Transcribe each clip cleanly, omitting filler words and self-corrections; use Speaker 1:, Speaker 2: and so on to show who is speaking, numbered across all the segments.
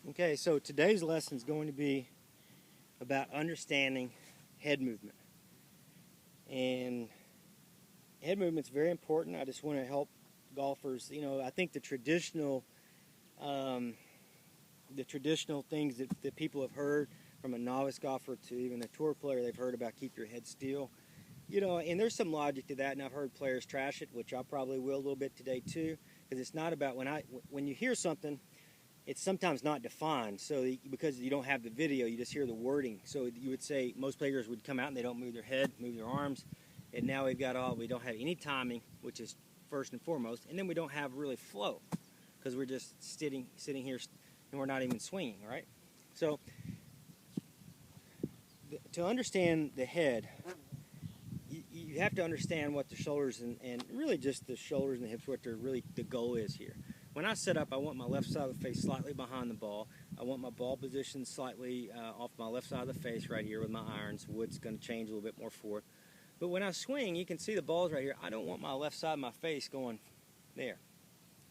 Speaker 1: Okay, so today's lesson is going to be about understanding head movement. And head movement's very important. I just want to help golfers. I think the traditional things that people have heard from a novice golfer to even a tour player, they've heard about keep your head still. And there's some logic to that, and I've heard players trash it, which I probably will a little bit today too, because it's not about when you hear something, it's sometimes not defined. So because you don't have the video, you just hear the wording. So you would say most players would come out and they don't move their head, move their arms, and now we don't have any timing, which is first and foremost, and then we don't have really flow because we're just sitting here and we're not even swinging, right? So to understand the head, you have to understand what the shoulders and really just the shoulders and the hips, what the goal is here. When I set up, I want my left side of the face slightly behind the ball. I want my ball position slightly off my left side of the face right here with my irons. Wood's going to change a little bit more forward. But when I swing, you can see the ball's right here. I don't want my left side of my face going there.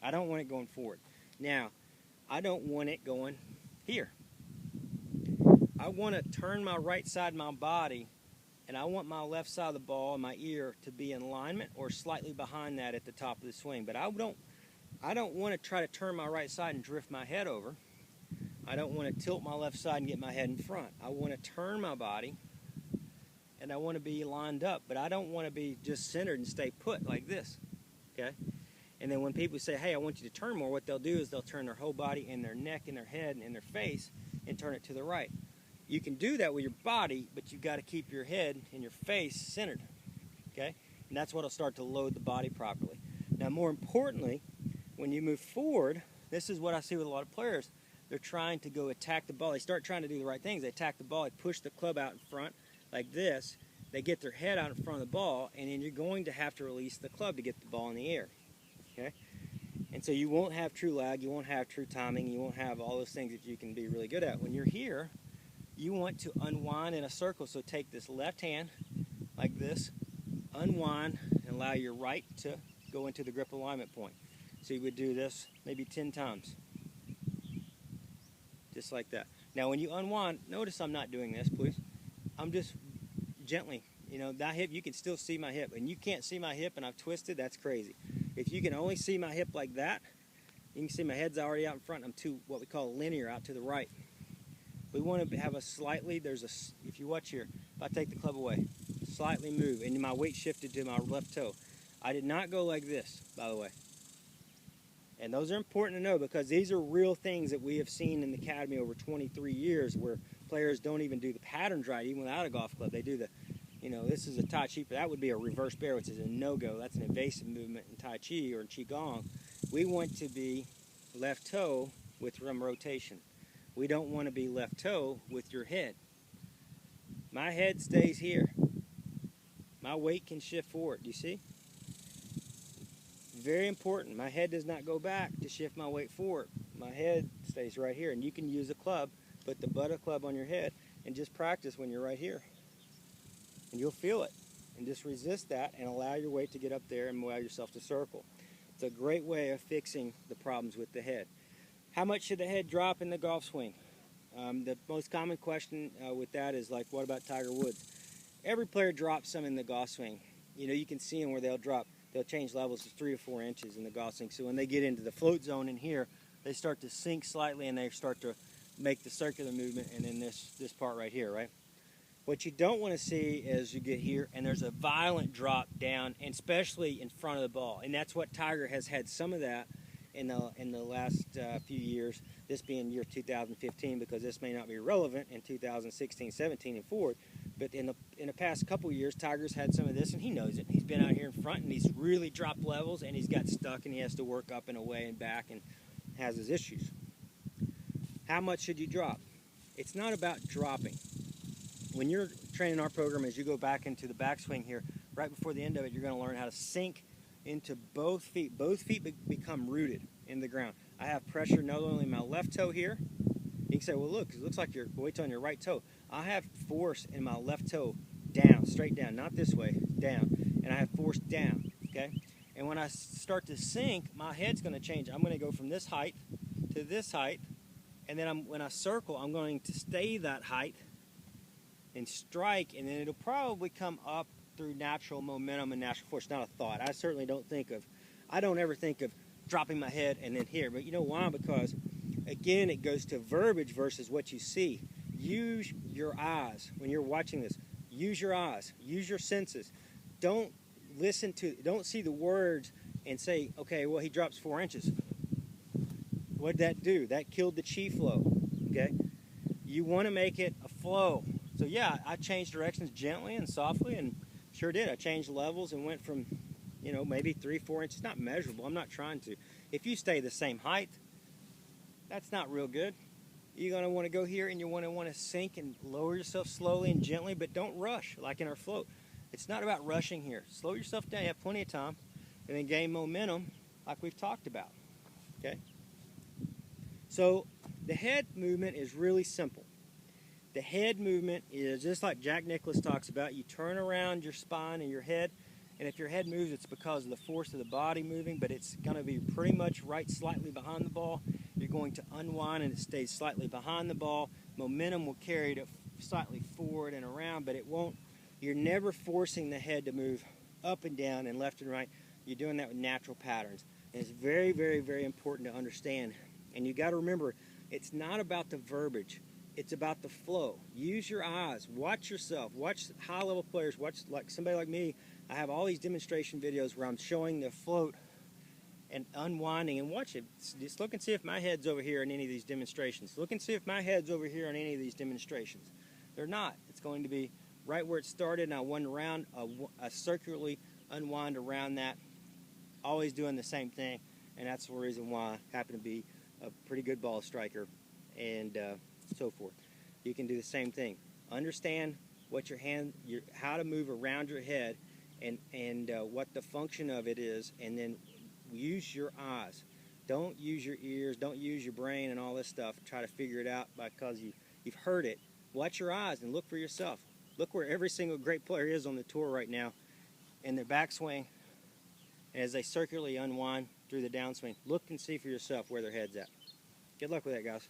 Speaker 1: I don't want it going forward. Now, I don't want it going here. I want to turn my right side of my body, and I want my left side of the ball and my ear to be in alignment or slightly behind that at the top of the swing. But I don't want to try to turn my right side and drift my head over. I don't want to tilt my left side and get my head in front. I want to turn my body, and I want to be lined up, but I don't want to be just centered and stay put like this, okay? And then when people say, hey, I want you to turn more, what they'll do is they'll turn their whole body and their neck and their head and their face and turn it to the right. You can do that with your body, but you've got to keep your head and your face centered, okay? And that's what will start to load the body properly. Now, more importantly, when you move forward, this is what I see with a lot of players. They're trying to go attack the ball. They start trying to do the right things. They attack the ball. They push the club out in front like this. They get their head out in front of the ball, and then you're going to have to release the club to get the ball in the air. Okay? And so you won't have true lag. You won't have true timing. You won't have all those things that you can be really good at. When you're here, you want to unwind in a circle. So take this left hand like this, unwind, and allow your right to go into the grip alignment point. So you would do this maybe 10 times. Just like that. Now when you unwind, notice I'm not doing this, please. I'm just gently, that hip, you can still see my hip. And you can't see my hip and I've twisted, that's crazy. If you can only see my hip like that, you can see my head's already out in front. I'm too, what we call linear, out to the right. We want to have a slightly, if you watch here, if I take the club away, slightly move, and my weight shifted to my left toe. I did not go like this, by the way. And those are important to know because these are real things that we have seen in the academy over 23 years where players don't even do the patterns right, even without a golf club. They do this is a Tai Chi, but that would be a reverse bear, which is a no-go. That's an evasive movement in Tai Chi or in Qigong. We want to be left toe with some rotation. We don't want to be left toe with your head. My head stays here. My weight can shift forward, do you see? Very important. My head does not go back to shift my weight forward. My head stays right here. And you can use a club, put the butt of the club on your head, and just practice when you're right here. And you'll feel it. And just resist that and allow your weight to get up there and allow yourself to circle. It's a great way of fixing the problems with the head. How much should the head drop in the golf swing? The most common question with that is like, what about Tiger Woods? Every player drops some in the golf swing. You can see them where they'll drop. They'll change levels to 3 or 4 inches in the golf swing. So when they get into the float zone in here, they start to sink slightly and they start to make the circular movement and then this part right here, right? What you don't want to see is you get here and there's a violent drop down, and especially in front of the ball. And that's what Tiger has had some of that in the last few years, this being year 2015, because this may not be relevant in 2016, 17, and forward. But in the past couple of years, Tiger's had some of this, and he knows it. He's been out here in front, and he's really dropped levels, and he's got stuck, and he has to work up and away and back, and has his issues. How much should you drop? It's not about dropping. When you're training our program, as you go back into the backswing here, right before the end of it, you're going to learn how to sink into both feet. Both feet become rooted in the ground. I have pressure not only in my left toe here. You can say, well, look, it looks like your weight's on your right toe. I have force in my left toe down, straight down, not this way, down. And I have force down, okay? And when I start to sink, my head's going to change. I'm going to go from this height to this height, and then when I circle, I'm going to stay that height and strike, and then it'll probably come up through natural momentum and natural force. Not a thought. I certainly don't I don't ever think of dropping my head and then here. But you know why? Because, again, it goes to verbiage versus what you see. Use your eyes when you're watching this. Use your eyes. Use your senses. Don't see the words and say, okay, well, he drops 4 inches. What did that do? That killed the chi flow, okay? You want to make it a flow. So yeah, I changed directions gently and softly, and sure did. I changed levels and went from, maybe 3-4 inches. Not measurable. I'm not trying to. If you stay the same height, that's not real good. You're going to want to go here, and you want to sink and lower yourself slowly and gently, but don't rush like in our float. It's not about rushing here. Slow yourself down. You have plenty of time, and then gain momentum like we've talked about, okay? So the head movement is really simple. The head movement is just like Jack Nicklaus talks about. You turn around your spine and your head, and if your head moves, it's because of the force of the body moving, but it's going to be pretty much right slightly behind the ball. You're going to unwind, and it stays slightly behind the ball. Momentum will carry it slightly forward and around, but it won't. You're never forcing the head to move up and down and left and right. You're doing that with natural patterns. And it's very, very, very important to understand. And you got to remember, it's not about the verbiage. It's about the flow. Use your eyes. Watch yourself. Watch high-level players. Watch like somebody like me. I have all these demonstration videos where I'm showing the float and unwinding, and watch it. Just look and see if my head's over here in any of these demonstrations. Look and see if my head's over here in any of these demonstrations. They're not. It's going to be right where it started, and I went around, I circularly unwind around that, always doing the same thing, and that's the reason why I happen to be a pretty good ball striker, and so forth. You can do the same thing. Understand what how to move around your head, and what the function of it is, and then use your eyes. Don't use your ears. Don't use your brain and all this stuff. Try to figure it out because you've heard it. Watch your eyes and look for yourself. Look where every single great player is on the tour right now in their backswing as they circularly unwind through the downswing. Look and see for yourself where their head's at. Good luck with that, guys.